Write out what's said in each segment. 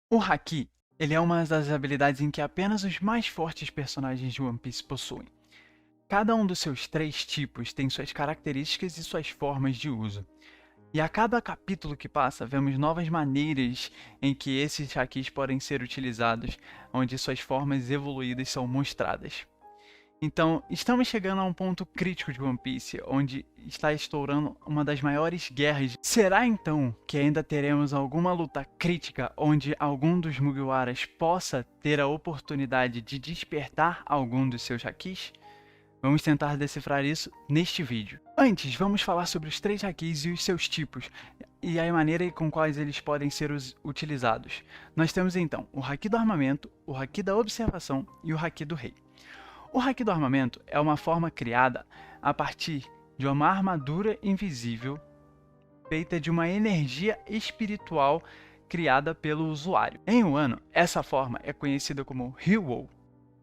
O Haki, ele é uma das habilidades em que apenas os mais fortes personagens de One Piece possuem. Cada um dos seus três tipos tem suas características e suas formas de uso. E a cada capítulo que passa, vemos novas maneiras em que esses Hakis podem ser utilizados, onde suas formas evoluídas são mostradas. Então, estamos chegando a um ponto crítico de One Piece, onde está estourando uma das maiores guerras. Será então que ainda teremos alguma luta crítica onde algum dos Mugiwaras possa ter a oportunidade de despertar algum dos seus Hakis? Vamos tentar decifrar isso neste vídeo. Antes, vamos falar sobre os três Hakis e os seus tipos, e a maneira com quais eles podem ser utilizados. Nós temos então o Haki do Armamento, o Haki da Observação e o Haki do Rei. O Haki do Armamento é uma forma criada a partir de uma armadura invisível feita de uma energia espiritual criada pelo usuário. Em Wano, essa forma é conhecida como Hyo,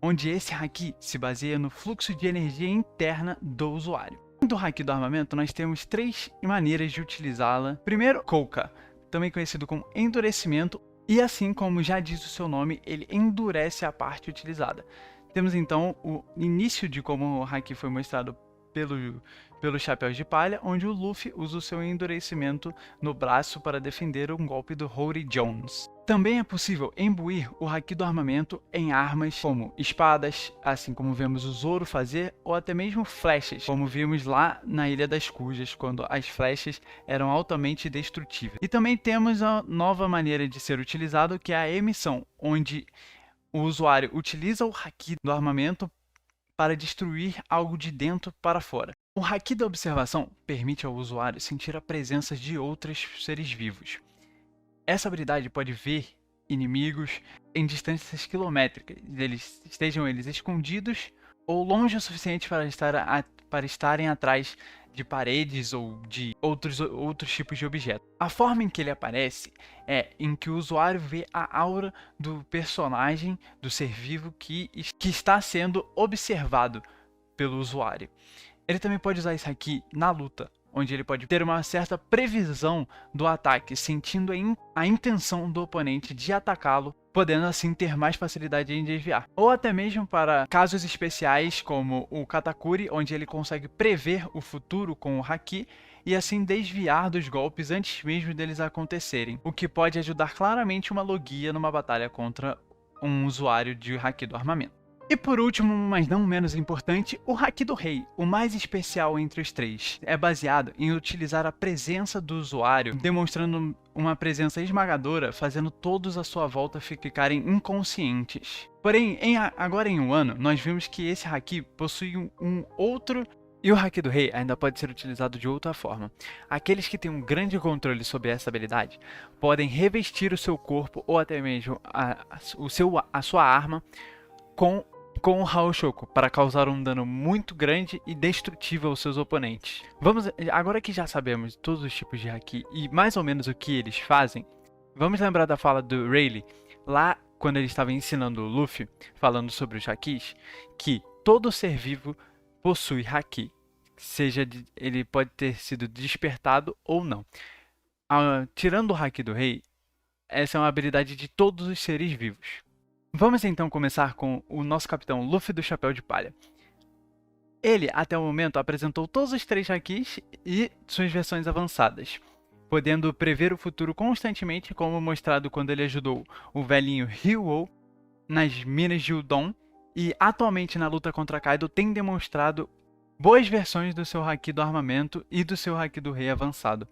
onde esse Haki se baseia no fluxo de energia interna do usuário. Do Haki do Armamento, nós temos três maneiras de utilizá-la. Primeiro, Kouka, também conhecido como endurecimento, e assim como já diz o seu nome, ele endurece a parte utilizada. Temos então o início de como o Haki foi mostrado pelo Chapéu de Palha, onde o Luffy usa o seu endurecimento no braço para defender um golpe do Hody Jones. Também é possível imbuir o Haki do Armamento em armas como espadas, assim como vemos o Zoro fazer, ou até mesmo flechas, como vimos lá na Ilha das Cujas, quando as flechas eram altamente destrutíveis. E também temos a nova maneira de ser utilizado, que é a emissão, onde o usuário utiliza o Haki do armamento para destruir algo de dentro para fora. O Haki da Observação permite ao usuário sentir a presença de outros seres vivos. Essa habilidade pode ver inimigos em distâncias quilométricas, estejam eles escondidos ou longe o suficiente para estarem atrás de paredes ou de outros tipos de objetos. A forma em que ele aparece é em que o usuário vê a aura do personagem, do ser vivo que está sendo observado pelo usuário. Ele também pode usar isso aqui na luta, onde ele pode ter uma certa previsão do ataque, sentindo a intenção do oponente de atacá-lo, podendo assim ter mais facilidade em desviar. Ou até mesmo para casos especiais como o Katakuri, onde ele consegue prever o futuro com o Haki e assim desviar dos golpes antes mesmo deles acontecerem, o que pode ajudar claramente uma Logia numa batalha contra um usuário de Haki do armamento. E por último, mas não menos importante, o Haki do Rei, o mais especial entre os três. É baseado em utilizar a presença do usuário, demonstrando uma presença esmagadora, fazendo todos à sua volta ficarem inconscientes. Porém, agora em Wano, nós vimos que esse Haki possui um outro. E o Haki do Rei ainda pode ser utilizado de outra forma. Aqueles que têm um grande controle sobre essa habilidade podem revestir o seu corpo ou até mesmo a sua arma com o Haoshoku para causar um dano muito grande e destrutivo aos seus oponentes. Agora que já sabemos todos os tipos de Haki e mais ou menos o que eles fazem, vamos lembrar da fala do Rayleigh lá quando ele estava ensinando o Luffy, falando sobre os Hakis, que todo ser vivo possui Haki, ele pode ter sido despertado ou não. Tirando o Haki do Rei, essa é uma habilidade de todos os seres vivos. Vamos então começar com o nosso capitão Luffy do Chapéu de Palha. Ele, até o momento, apresentou todos os três Hakis e suas versões avançadas, podendo prever o futuro constantemente, como mostrado quando ele ajudou o velhinho Hyo nas minas de Udon, e atualmente na luta contra Kaido tem demonstrado boas versões do seu Haki do armamento e do seu Haki do Rei avançado,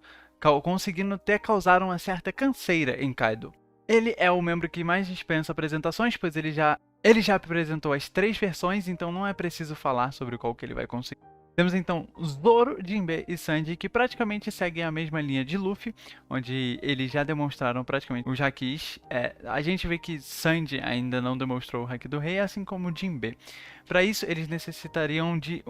conseguindo até causar uma certa canseira em Kaido. Ele é o membro que mais dispensa apresentações, pois ele já apresentou as três versões, então não é preciso falar sobre qual que ele vai conseguir. Temos então Zoro, Jinbe e Sanji, que praticamente seguem a mesma linha de Luffy, onde eles já demonstraram praticamente os Hakis. A gente vê que Sanji ainda não demonstrou o Haki do Rei, assim como Jinbe. Para isso, eles necessitariam de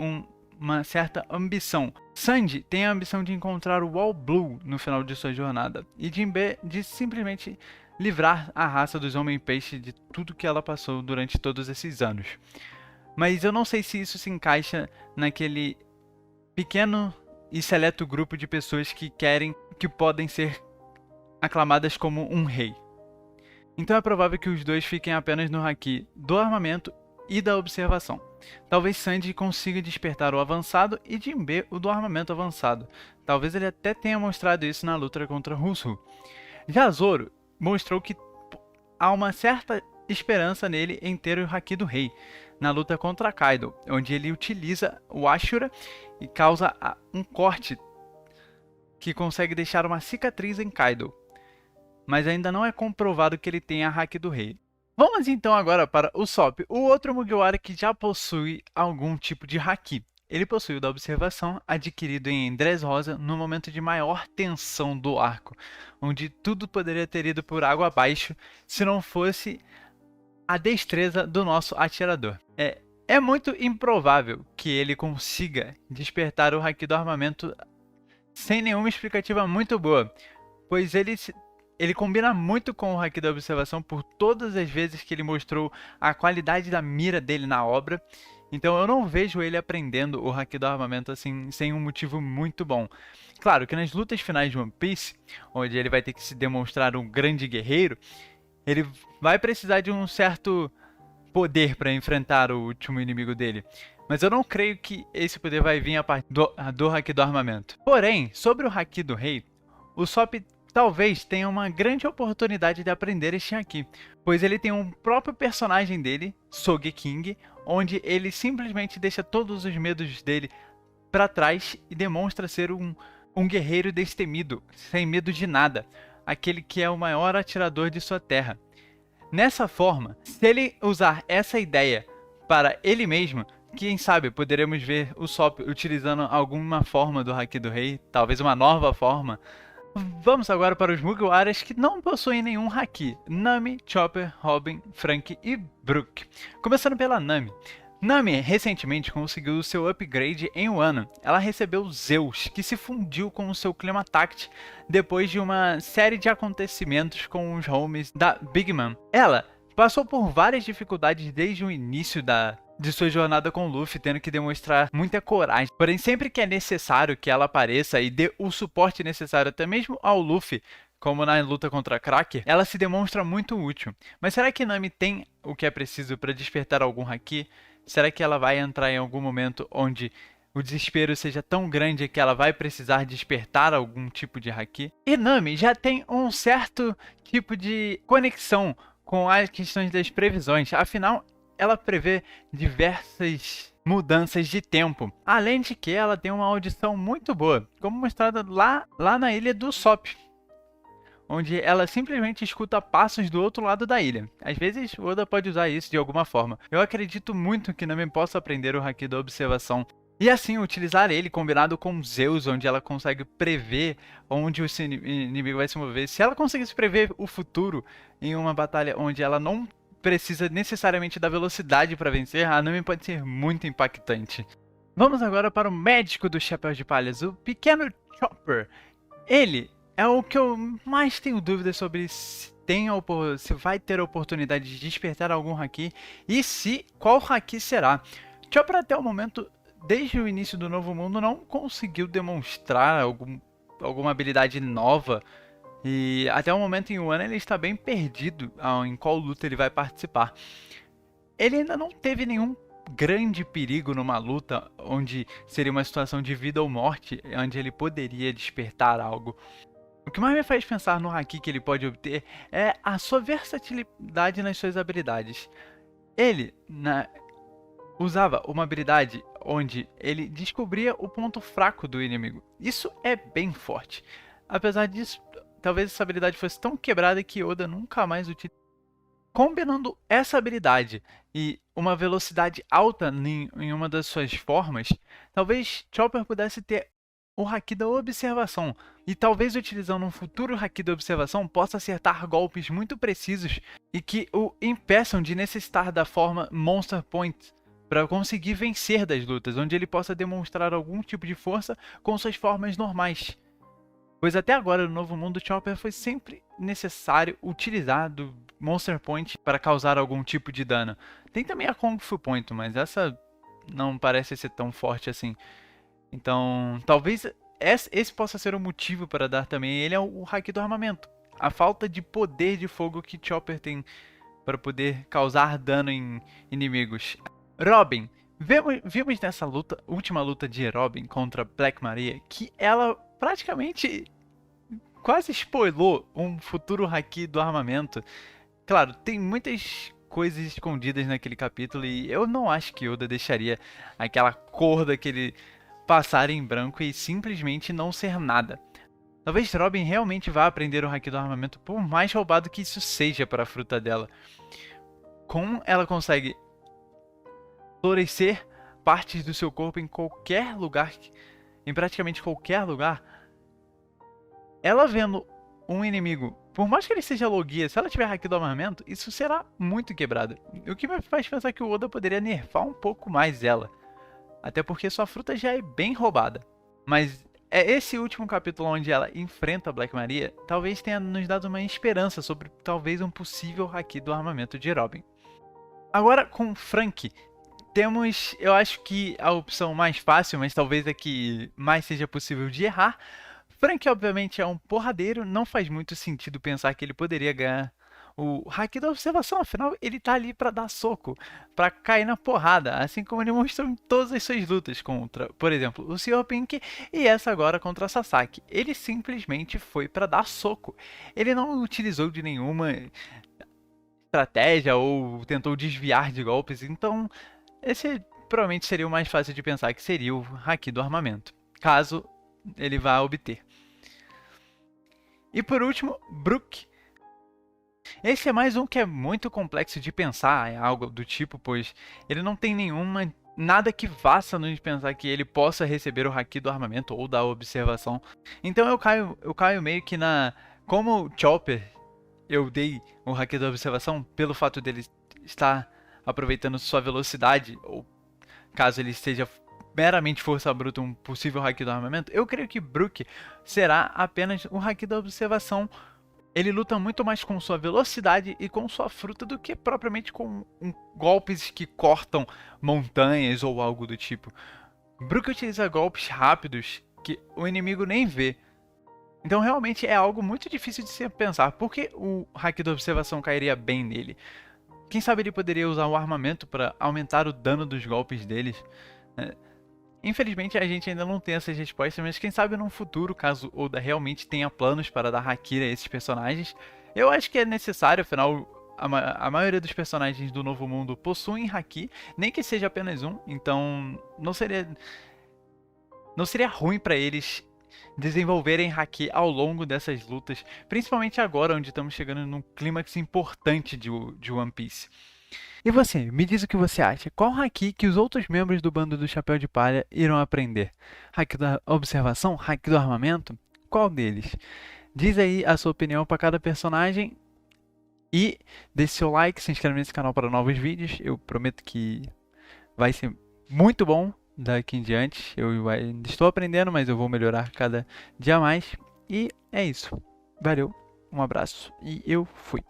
uma certa ambição. Sanji tem a ambição de encontrar o All Blue no final de sua jornada, e Jinbe de simplesmente livrar a raça dos Homem-Peixe de tudo que ela passou durante todos esses anos. Mas eu não sei se isso se encaixa naquele pequeno e seleto grupo de pessoas que podem ser aclamadas como um rei. Então é provável que os dois fiquem apenas no haki do armamento e da observação. Talvez Sanji consiga despertar o avançado e Jinbe o do armamento avançado. Talvez ele até tenha mostrado isso na luta contra Rusu. Já Zoro mostrou que há uma certa esperança nele em ter o haki do rei, na luta contra Kaido, onde ele utiliza o Ashura e causa um corte que consegue deixar uma cicatriz em Kaido. Mas ainda não é comprovado que ele tenha a haki do rei. Vamos então agora para o Sop, o outro Mugiwara que já possui algum tipo de haki. Ele possui o da observação, adquirido em Dressrosa no momento de maior tensão do arco, onde tudo poderia ter ido por água abaixo se não fosse a destreza do nosso atirador. É muito improvável que ele consiga despertar o haki do armamento sem nenhuma explicativa muito boa, pois ele combina muito com o haki da observação por todas as vezes que ele mostrou a qualidade da mira dele na obra. Então eu não vejo ele aprendendo o haki do armamento assim sem um motivo muito bom. Claro que nas lutas finais de One Piece, onde ele vai ter que se demonstrar um grande guerreiro, ele vai precisar de um certo poder para enfrentar o último inimigo dele. Mas eu não creio que esse poder vai vir a partir do haki do armamento. Porém, sobre o haki do rei, o Sop talvez tenha uma grande oportunidade de aprender este haki, pois ele tem um próprio personagem dele, Sogeking, onde ele simplesmente deixa todos os medos dele para trás e demonstra ser um guerreiro destemido, sem medo de nada, aquele que é o maior atirador de sua terra. Nessa forma, se ele usar essa ideia para ele mesmo, quem sabe poderemos ver o Sop utilizando alguma forma do haki do rei, talvez uma nova forma. Vamos agora para os Mugiwaras que não possuem nenhum haki: Nami, Chopper, Robin, Franky e Brook. Começando pela Nami. Nami recentemente conseguiu o seu upgrade em Wano. Ela recebeu Zeus, que se fundiu com o seu Climatact depois de uma série de acontecimentos com os homies da Big Mom. Ela passou por várias dificuldades desde o início de sua jornada com Luffy, tendo que demonstrar muita coragem. Porém, sempre que é necessário que ela apareça e dê o suporte necessário até mesmo ao Luffy, como na luta contra Cracker, ela se demonstra muito útil. Mas será que Nami tem o que é preciso para despertar algum haki? Será que ela vai entrar em algum momento onde o desespero seja tão grande que ela vai precisar despertar algum tipo de haki? E Nami já tem um certo tipo de conexão com as questões das previsões. Afinal, ela prevê diversas mudanças de tempo. Além de que ela tem uma audição muito boa, como mostrada lá na ilha do Sop, onde ela simplesmente escuta passos do outro lado da ilha. Às vezes, Oda pode usar isso de alguma forma. Eu acredito muito que Nami possa aprender o haki da observação e assim utilizar ele combinado com Zeus, onde ela consegue prever onde o inimigo vai se mover. Se ela conseguisse prever o futuro em uma batalha onde ela não precisa necessariamente da velocidade para vencer, a Nami pode ser muito impactante. Vamos agora para o médico do Chapéu de Palhas, o pequeno Chopper. Ele é o que eu mais tenho dúvidas sobre se vai ter a oportunidade de despertar algum haki e qual haki será. Chopper até o momento, desde o início do Novo Mundo, não conseguiu demonstrar alguma habilidade nova. E até o momento em Wano ele está bem perdido em qual luta ele vai participar. Ele ainda não teve nenhum grande perigo numa luta onde seria uma situação de vida ou morte, onde ele poderia despertar algo. O que mais me faz pensar no haki que ele pode obter é a sua versatilidade nas suas habilidades. Ele usava uma habilidade onde ele descobria o ponto fraco do inimigo. Isso é bem forte. Apesar disso, talvez essa habilidade fosse tão quebrada que Oda nunca mais utilizou. Combinando essa habilidade e uma velocidade alta em uma das suas formas, talvez Chopper pudesse ter o haki da observação. E talvez utilizando um futuro haki da observação possa acertar golpes muito precisos e que o impeçam de necessitar da forma Monster Point para conseguir vencer das lutas, onde ele possa demonstrar algum tipo de força com suas formas normais. Pois até agora no Novo Mundo, Chopper foi sempre necessário utilizar do Monster Point para causar algum tipo de dano. Tem também a Kung Fu Point, mas essa não parece ser tão forte assim. Então, talvez esse possa ser o motivo para dar também ele o haki do armamento. a falta de poder de fogo que Chopper tem para poder causar dano em inimigos. Robin. Vimos nessa última luta de Robin contra Black Maria, que ela praticamente quase spoilou um futuro haki do armamento. Claro, tem muitas coisas escondidas naquele capítulo e eu não acho que Oda deixaria aquela cor daquele passar em branco e simplesmente não ser nada. Talvez Robin realmente vá aprender o haki do armamento, por mais roubado que isso seja para a fruta dela. Como ela consegue florescer partes do seu corpo em qualquer lugar, em praticamente qualquer lugar, ela vendo um inimigo, por mais que ele seja Logia, se ela tiver haki do armamento, isso será muito quebrado. O que me faz pensar que o Oda poderia nerfar um pouco mais ela. Até porque sua fruta já é bem roubada. Mas é esse último capítulo onde ela enfrenta a Black Maria, talvez tenha nos dado uma esperança sobre talvez um possível haki do armamento de Robin. Agora com Franky, temos, eu acho que a opção mais fácil, mas talvez a que mais seja possível de errar. Franky obviamente é um porradeiro, não faz muito sentido pensar que ele poderia ganhar o haki da observação, afinal ele tá ali pra dar soco, pra cair na porrada, assim como ele mostrou em todas as suas lutas contra, por exemplo, o Sr. Pink e essa agora contra a Sasaki. Ele simplesmente foi pra dar soco, ele não utilizou de nenhuma estratégia ou tentou desviar de golpes, então esse provavelmente seria o mais fácil de pensar que seria o haki do armamento, caso ele vá obter. E por último, Brook. Esse é mais um que é muito complexo de pensar, é algo do tipo, pois ele não tem nada que faça nos pensar que ele possa receber o haki do armamento ou da observação. Então eu caio meio que na... Como Chopper, eu dei o haki da observação pelo fato dele estar aproveitando sua velocidade, ou caso ele esteja meramente força bruta, um possível haki do armamento, eu creio que Brook será apenas um haki da observação. Ele luta muito mais com sua velocidade e com sua fruta do que propriamente com golpes que cortam montanhas ou algo do tipo. Brook utiliza golpes rápidos que o inimigo nem vê. Então realmente é algo muito difícil de se pensar. Por que o haki da observação cairia bem nele? Quem sabe ele poderia usar o armamento para aumentar o dano dos golpes deles? Infelizmente a gente ainda não tem essas respostas, mas quem sabe num futuro, caso Oda realmente tenha planos para dar haki a esses personagens, eu acho que é necessário, afinal a maioria dos personagens do Novo Mundo possuem haki, nem que seja apenas um, então não seria ruim para eles desenvolverem haki ao longo dessas lutas, principalmente agora onde estamos chegando num clímax importante de One Piece. E você, me diz o que você acha. Qual haki que os outros membros do bando do Chapéu de Palha irão aprender? Haki da observação? Haki do armamento? Qual deles? Diz aí a sua opinião para cada personagem. E deixe seu like, se inscreve nesse canal para novos vídeos. Eu prometo que vai ser muito bom daqui em diante. Eu ainda estou aprendendo, mas eu vou melhorar cada dia mais. E é isso. Valeu, um abraço e eu fui.